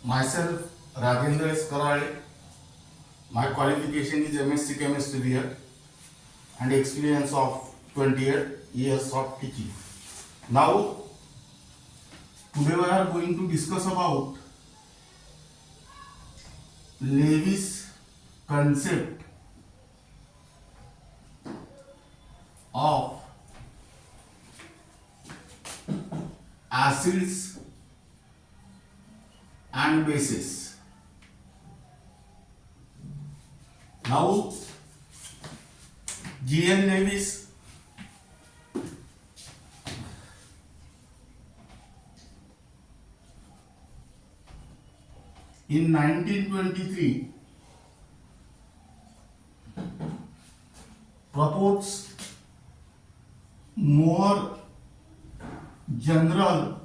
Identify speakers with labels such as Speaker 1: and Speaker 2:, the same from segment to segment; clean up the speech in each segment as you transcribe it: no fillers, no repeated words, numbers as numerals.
Speaker 1: Myself, Rajendra S. Karale. My qualification is MSc Chemistry BEd and experience of 28 years of teaching. Now, today we are going to discuss about Levy's concept of acids and bases. Now, G.N. Lewis in 1923 proposed more general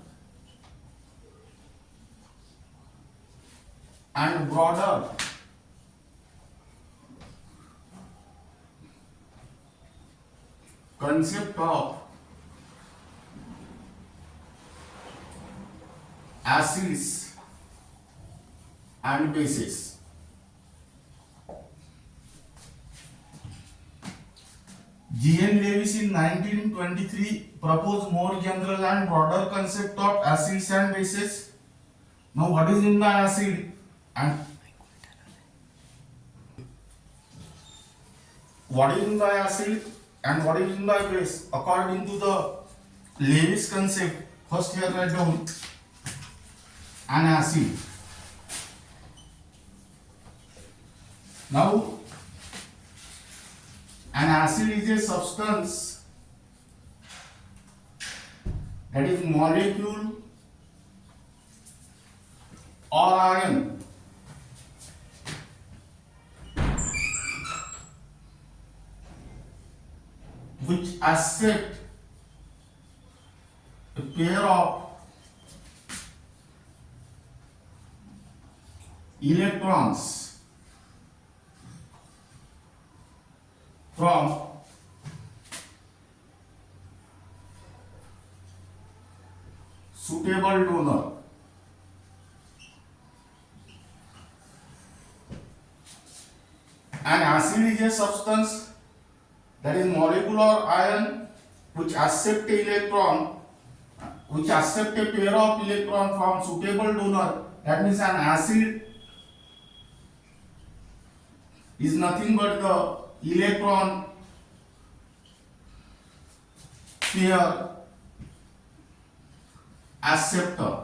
Speaker 1: and broader concept of acids and bases. G.N. Lewis in 1923 proposed more general and broader concept of acids and bases. Now, what is in the acid and what is in the acid and what is in the base according to the Lewis concept? First, here write down an acid. Now, an acid is a substance that is molecule or ion which accept a pair of electrons from suitable donor. An acid is a substance that is molecular ion which accept a electron, which accept a pair of electron from suitable donor. That means an acid is nothing but the electron pair acceptor.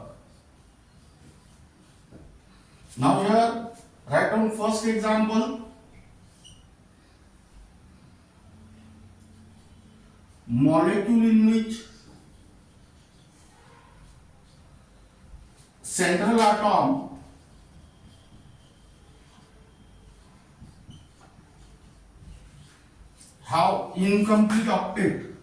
Speaker 1: Now here write down first example. Molecule in which central atom have incomplete octet.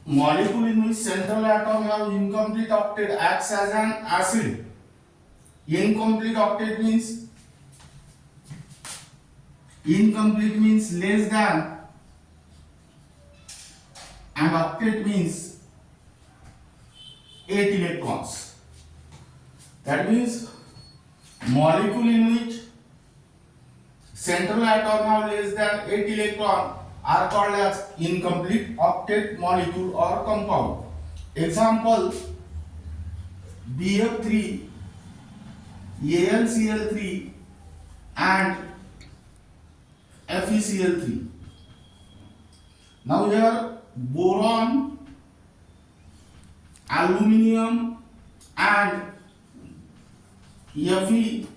Speaker 1: Molecule in which central atom have incomplete octet acts as an acid. Incomplete octet means less than, and octet means 8 electrons. That means molecule in which central atom have less than 8 electron are called as incomplete octet molecule or compound. Example: BF3, AlCl3 and FeCl3. Now here boron, aluminium and Fe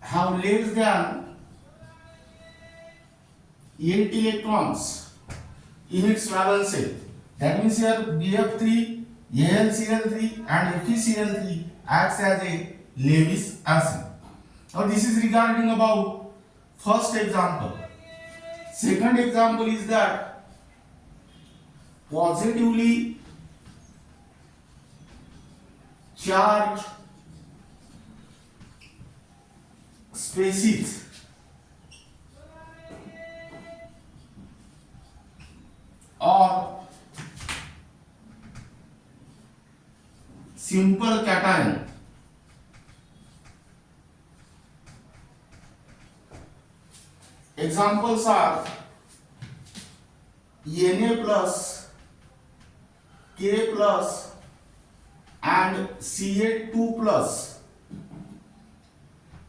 Speaker 1: have less than 8 electrons in its valence shell. That means here BF3, AlCl3 and FeCl3 acts as a Lewis acid. Now this is regarding about first example. Second example is that positively charged species simple cation. Examples are Na plus, K plus and Ca2 plus.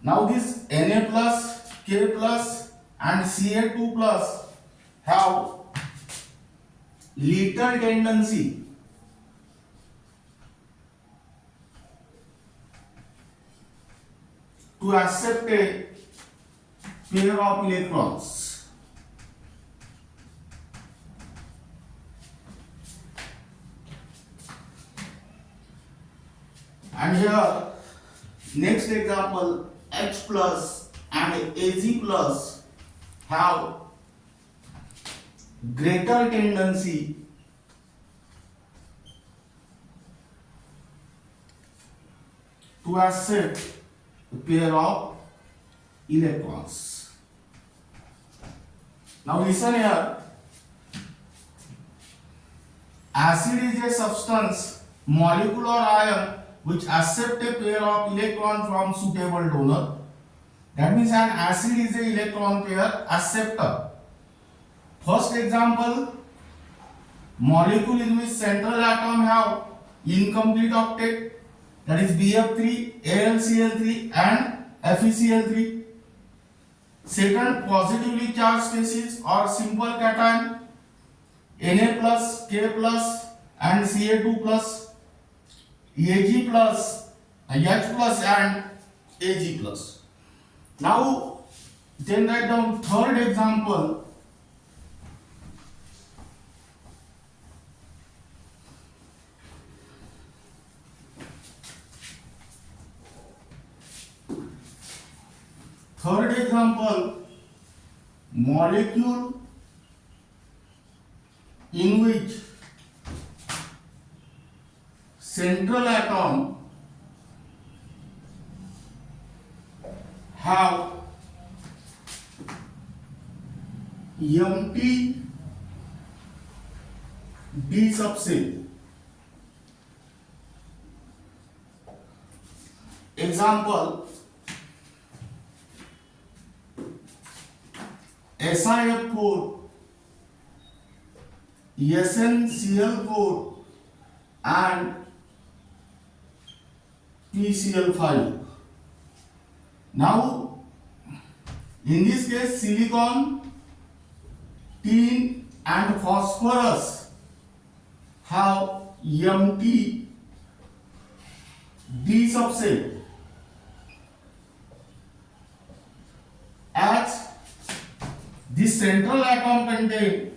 Speaker 1: Now this Na plus, K plus and Ca2 plus have little tendency to accept a pair of electrons. And here next example, H plus and Ag plus have greater tendency to accept a pair of electrons. Now listen here. Acid is a substance, molecular ion, which accept a pair of electron from suitable donor. That means an acid is a electron pair acceptor. First example, molecule in which central atom have incomplete octet, that is BF3, AlCl3 and FeCl3. Second, positively charged species or simple cation, Na plus, K plus and Ca2 plus, Ag plus, H plus and Ag plus. Now then write down third example. Third example, molecule in which central atom have empty d subset. Example, SiF4, SnCl4 and PCl5. Now in this case silicon, tin and phosphorus have empty d subset, as this central atom contain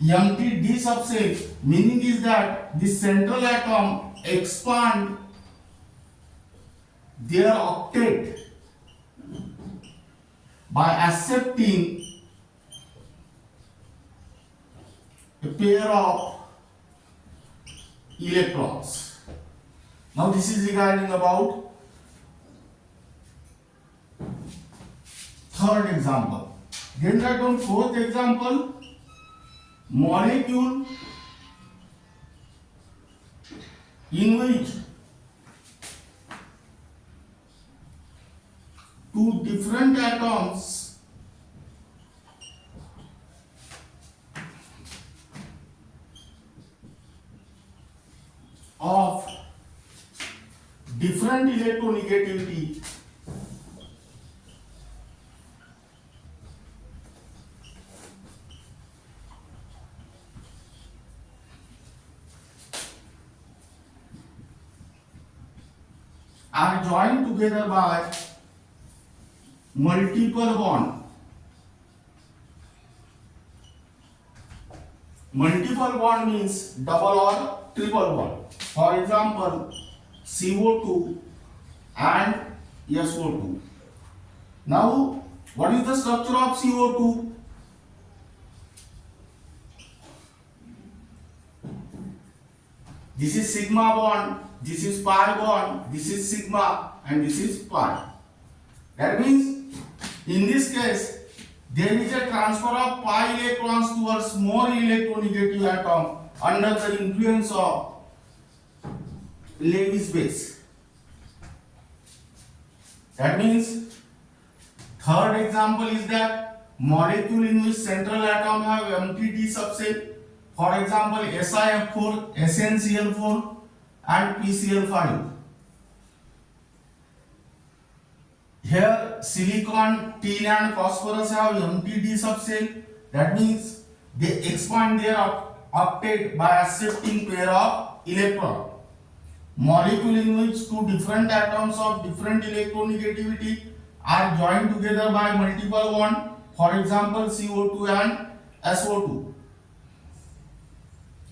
Speaker 1: empty d subset, meaning is that this central atom expand their octet by accepting a pair of electrons. Now this is regarding about third example. Then write down fourth example, molecule in which two different atoms of different electronegativity are joined together by multiple bond. Multiple bond means double or triple bond. For example, CO2 and SO2. Now, what is the structure of CO2? This is sigma bond, this is pi bond, this is sigma and this is pi. That means in this case there is a transfer of pi electrons towards more electronegative atom under the influence of Lewis base. That means third example is that molecule in which central atom have MTT subset. For example, SiF4, SnCl4 and PCl5. Here silicon, tin and phosphorus have MTT subset. That means they expand their octet by accepting pair of electron. Molecule in which two different atoms of different electronegativity are joined together by multiple bond. For example, CO2 and SO2.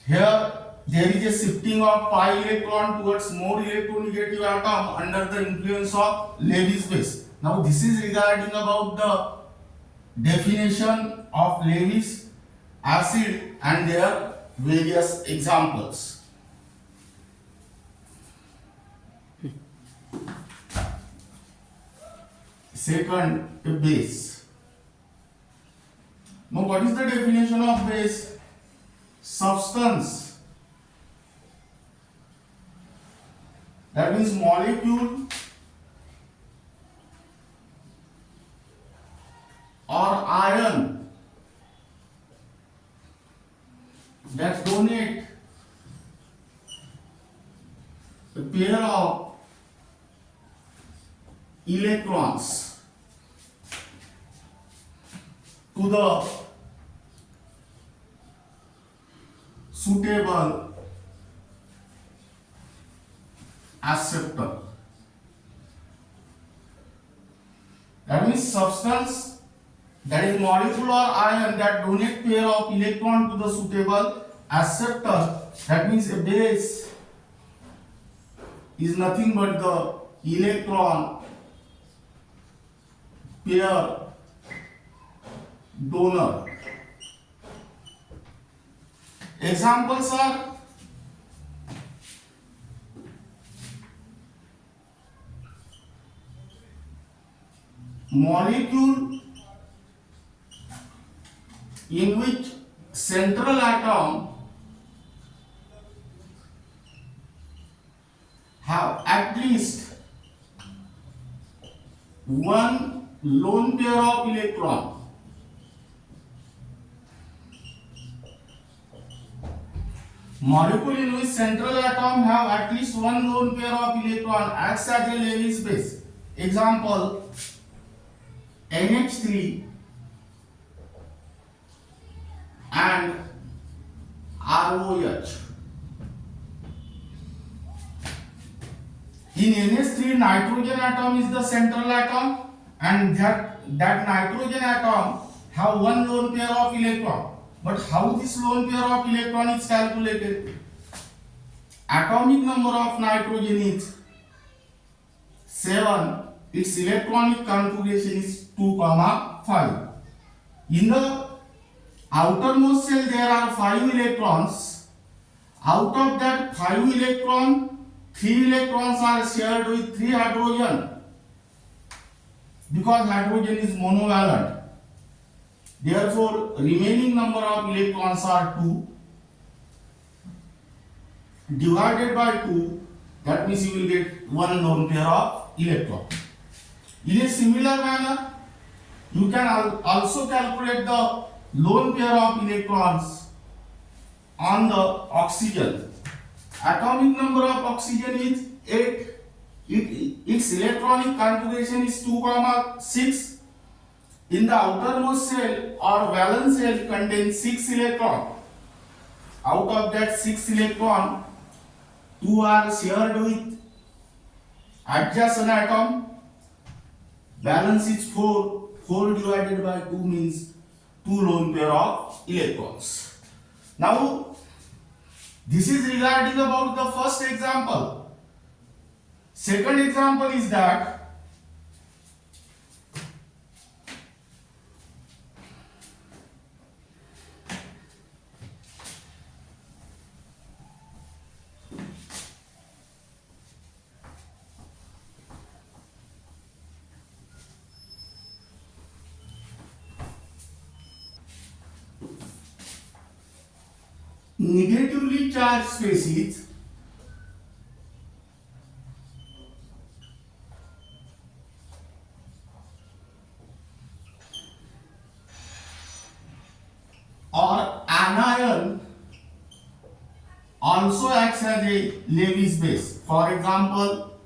Speaker 1: Here there is a shifting of pi electron towards more electronegative atom under the influence of Lewis base. Now this is regarding about the definition of Lewis acid and their various examples. Second, a base. Now what is the definition of base? Substance, that means molecule or ion that donate a pair of electrons to the suitable acceptor. That means substance, that is molecule or ion that donate pair of electron to the suitable acceptor. That means a base is nothing but the electron pair donor. Examples are molecule in which central atom have at least one lone pair of electron. Molecule in which central atom have at least one lone pair of electron acts as a Lewis base. Example, NH3 and ROH. In NH3, nitrogen atom is the central atom, and that nitrogen atom have one lone pair of electron. But how this lone pair of electron is calculated? Atomic number of nitrogen is 7. Its electronic configuration is 2, 5. In the outermost shell there are 5 electrons. Out of that 5 electron, 3 electrons are shared with 3 hydrogen, because hydrogen is monovalent. Therefore, remaining number of electrons are 2 divided by 2. That means you will get one lone pair of electron. In a similar manner, you can also calculate the lone pair of electrons on the oxygen. Atomic number of oxygen is 8. Its electronic configuration is 2, 6. In the outermost shell or valence shell contains 6 electrons. Out of that 6 electrons, 2 are shared with adjacent atom. Balance is 4. 4 divided by 2 means 2 lone pair of electrons. Now, this is regarding about the first example. Second example is that negatively charged species ion also acts as a Lewis base. For example,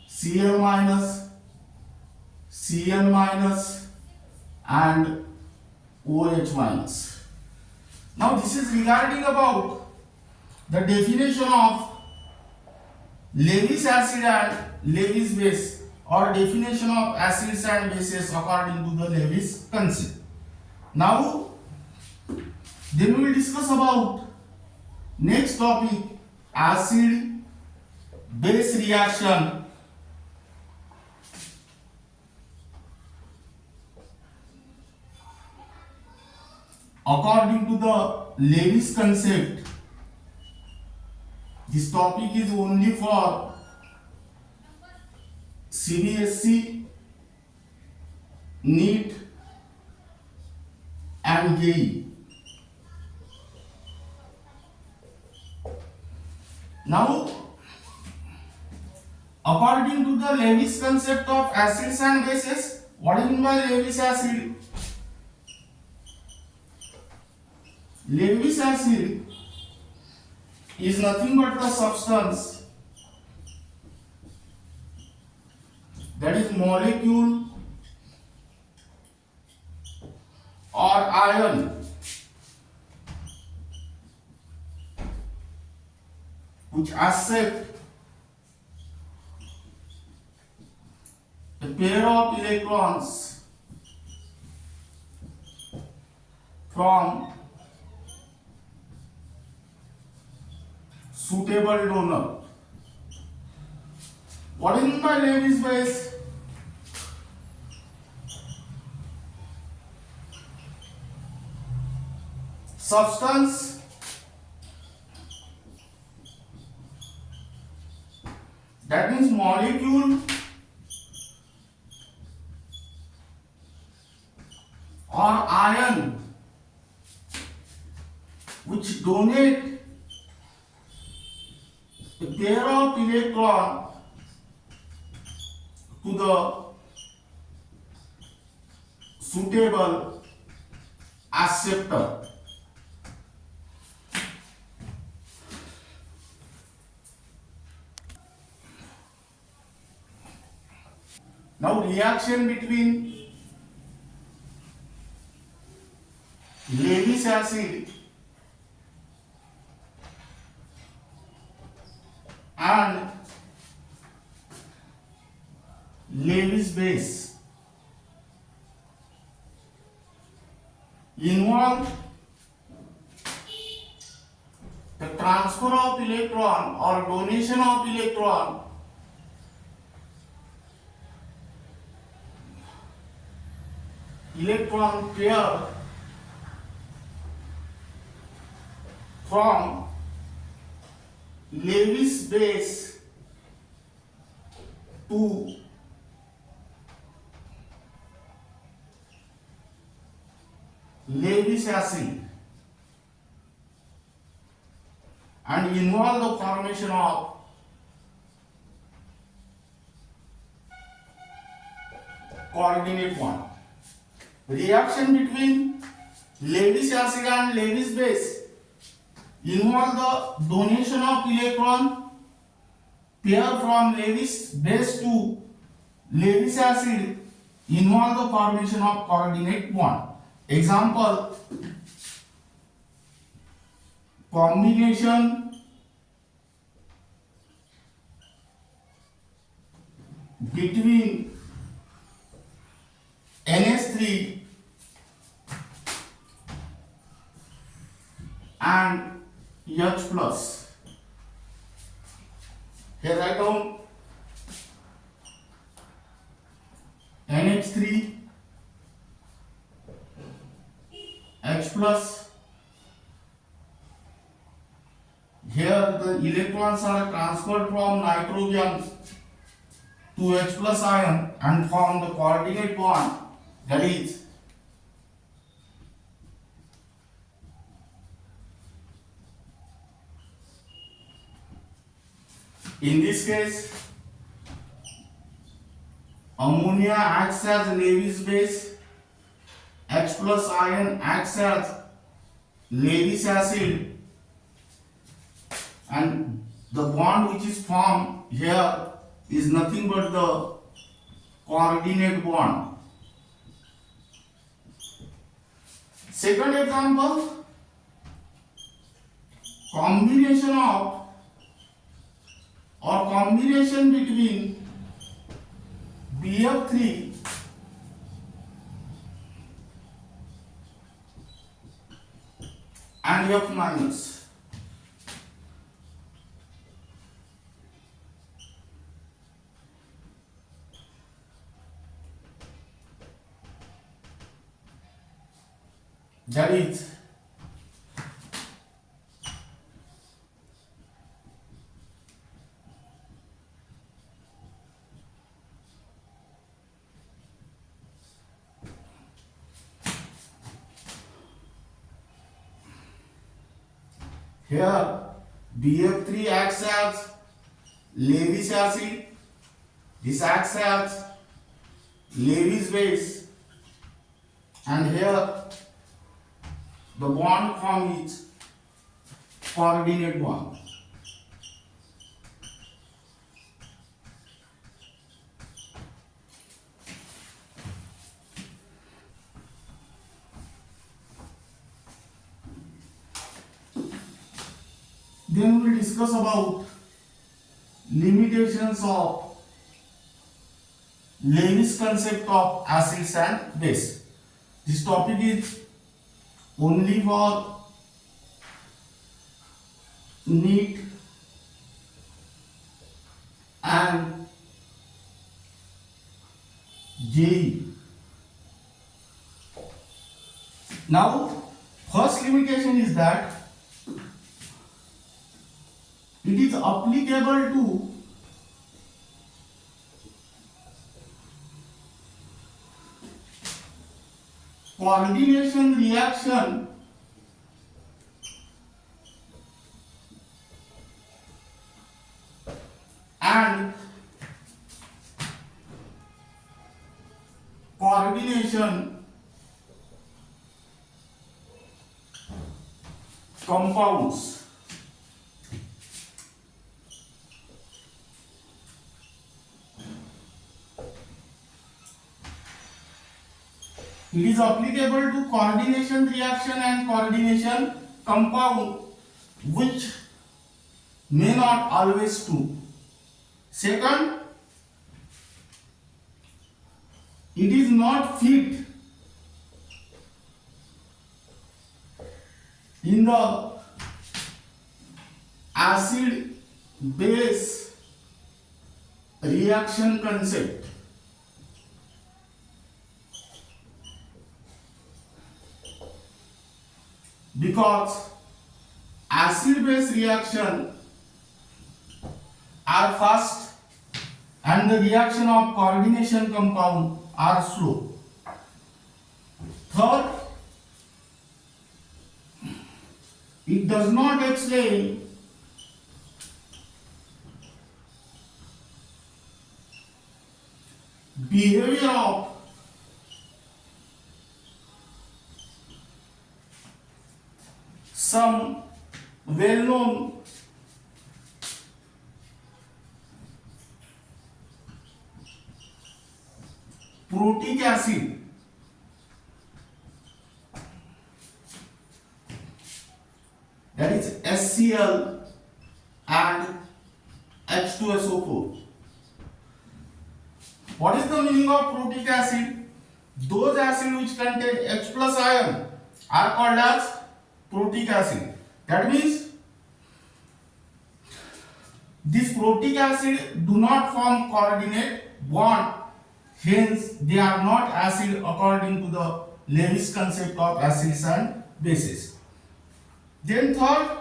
Speaker 1: Cl minus, Cl minus and OH minus. Now this is regarding about the definition of Lewis acid and Lewis base, or definition of acids and bases according to the Lewis concept. Now then we will discuss about next topic, acid base reaction according to the Lewis concept. This topic is only for CBSE, NEET and JEE. Now, according to the Lewis concept of acids and bases, what is meant by Lewis acid? Lewis acid is nothing but the substance that is molecule or ion which accept a pair of electrons from suitable donor. What is meant by Lewis base? Substance that means molecule or ion which donate a pair of electron to the suitable acceptor. Now reaction between Lewis acid and Lewis base involve the transfer of electron or donation of electron pair from Lewis base to Lewis acid and involve the formation of coordinate bond. Reaction between Lewis acid and Lewis base involve the donation of electron pair from Lewis base to Lewis acid, involve the formation of coordinate bond. Example, combination between NH3 and H plus. Here write down NH3 H plus. Here the electrons are transferred from nitrogen to H plus ion and form the coordinate bond, that is in this case ammonia acts as Lewis base, H plus ion acts as Lewis acid, and the bond which is formed here is nothing but the coordinate bond. Second example, combination of or combination between BF3 and F minus. That is here BF3 acts as Lewis acid, this acts as Lewis base, and here the bond formed is coordinate bond. Then we will discuss about limitations of Lewis concept of acids and base. This topic is only for NEET and JEE. Now, first limitation is that it is applicable to coordination reaction and coordination compounds. It is applicable to coordination reaction and coordination compound, which may not always true. Second, it is not fit in the acid base reaction concept. Because acid base reaction are fast and the reaction of coordination compound are slow. Third, it does not explain behavior of some well-known protic acid that is HCl and H2SO4. What is the meaning of protic acid? Those acids which contain H plus ion are called as protic acid. That means this protic acid do not form coordinate bond, hence they are not acid according to the Lewis concept of acids and bases. Then fourth,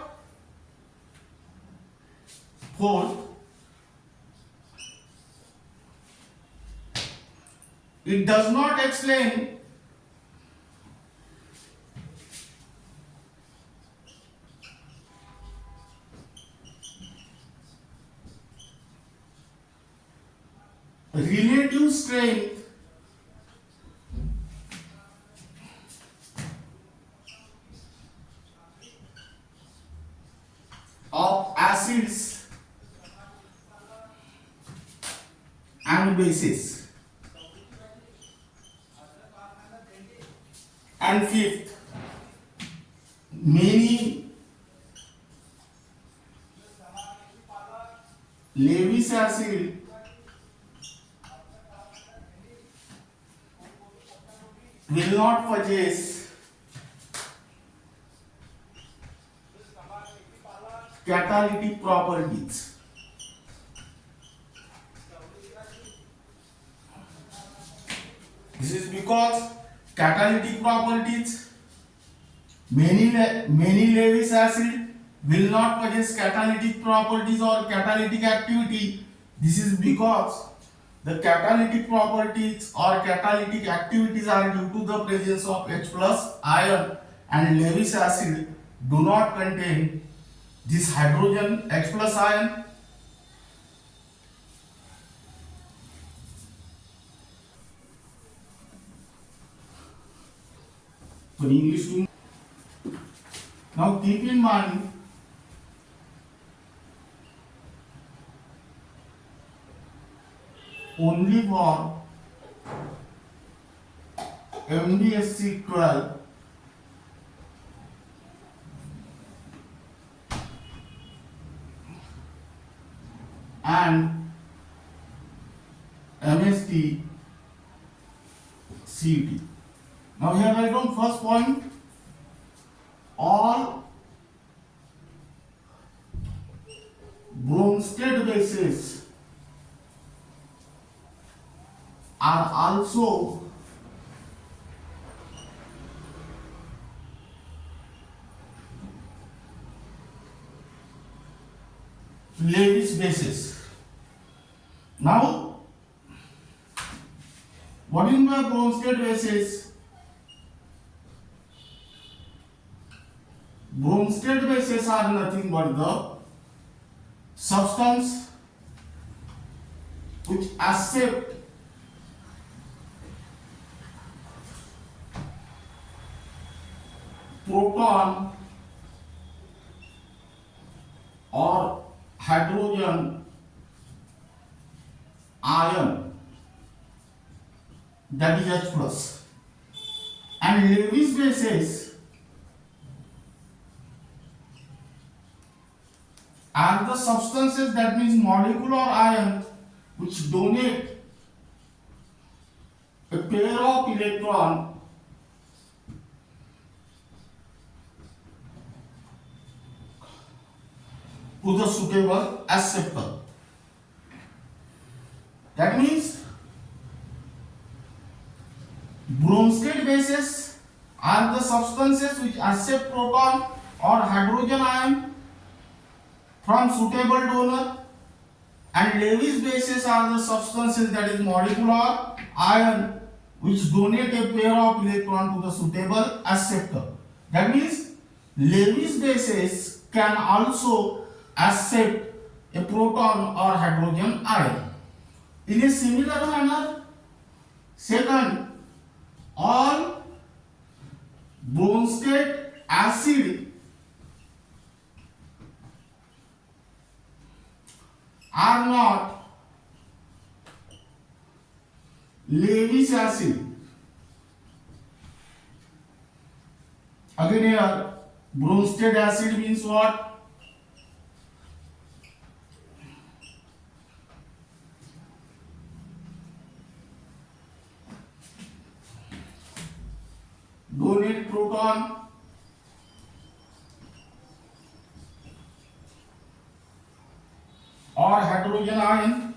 Speaker 1: it does not explain relative strength acids and bases. And fifth, many Lewis acid will not possess catalytic properties. This is because catalytic properties, many Lewis acid will not possess catalytic properties or catalytic activity. This is because the catalytic properties or catalytic activities are due to the presence of H plus ion, and Lewis acid do not contain this hydrogen H plus ion. So English to now keep in mind only for MBSE 12 and MST CET. Now here write down first point, all Bronsted bases are also Lewis bases. Now, what in the Bronsted bases? Bronsted bases are nothing but the substance which accept proton or hydrogen ion, that is H plus, and Lewis bases are the substances, that means molecular ion, which donate a pair of electron to the suitable acceptor. That means Bronsted bases are the substances which accept proton or hydrogen ion from suitable donor, and Lewis bases are the substances, that is molecular ion, which donate a pair of electron to the suitable acceptor. That means Lewis bases can also accept a proton or hydrogen ion. In a similar manner, second, all Bronsted acid are not Lewis acid. Again here, Bronsted acid means what? Donate proton or hydrogen ion,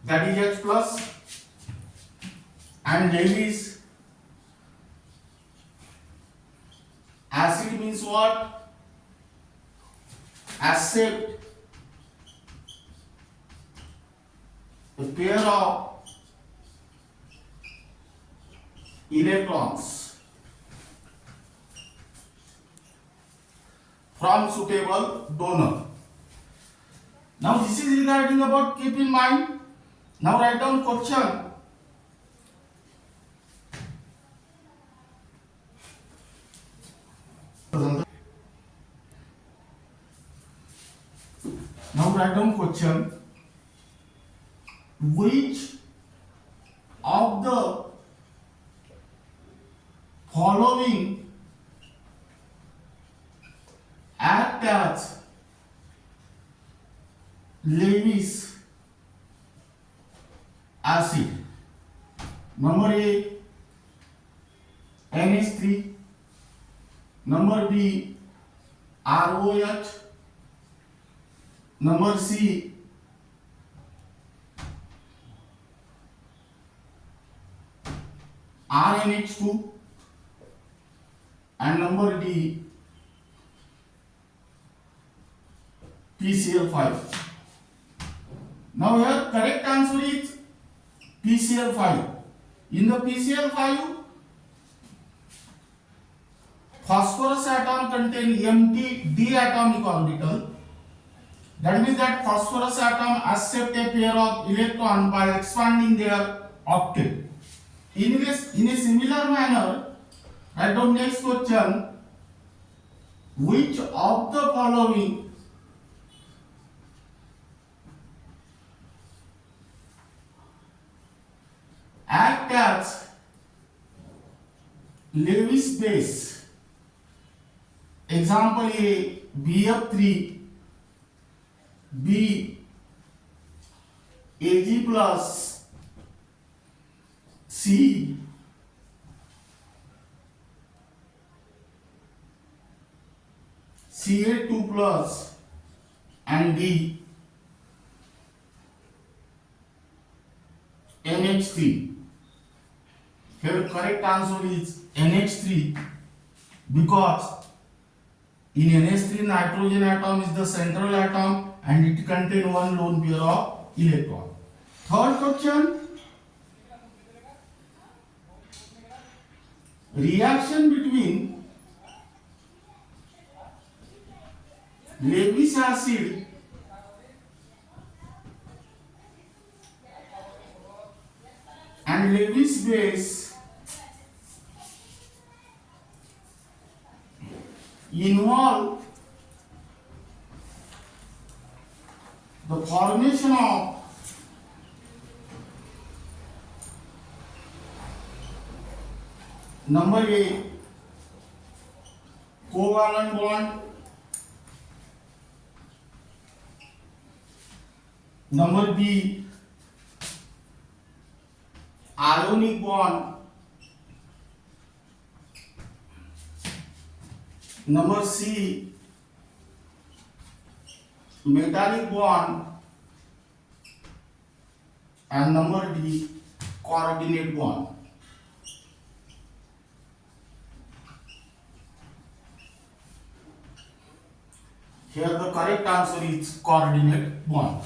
Speaker 1: that is H plus, and Lewis acid means what? Accept a pair of electrons from suitable donor. Now this is regarding about, keep in mind. Now write down question. Now write down question. Which of the following act as Lewis acid? Number A, NH3. Number B, ROH. Number C, RNH2. And number D, PCl5. Now here correct answer is PCl5. In the PCl5, phosphorus atom contain empty d atomic orbital. That means that phosphorus atom accept a pair of electron by expanding their octet. In a similar manner, write down next question. Which of the following act as Lewis base? Example A, BF3, B, Ag plus, C, Ca2 plus, and D, NH3. Here correct answer is NH3 because in NH3 nitrogen atom is the central atom and it contains one lone pair of electron. Third question. Reaction between Lewis acid and Lewis base involve the formation of number A, covalent bond. Number B, ionic bond. Number C, metallic bond. And number D, coordinate bond. Here the correct answer is coordinate bond.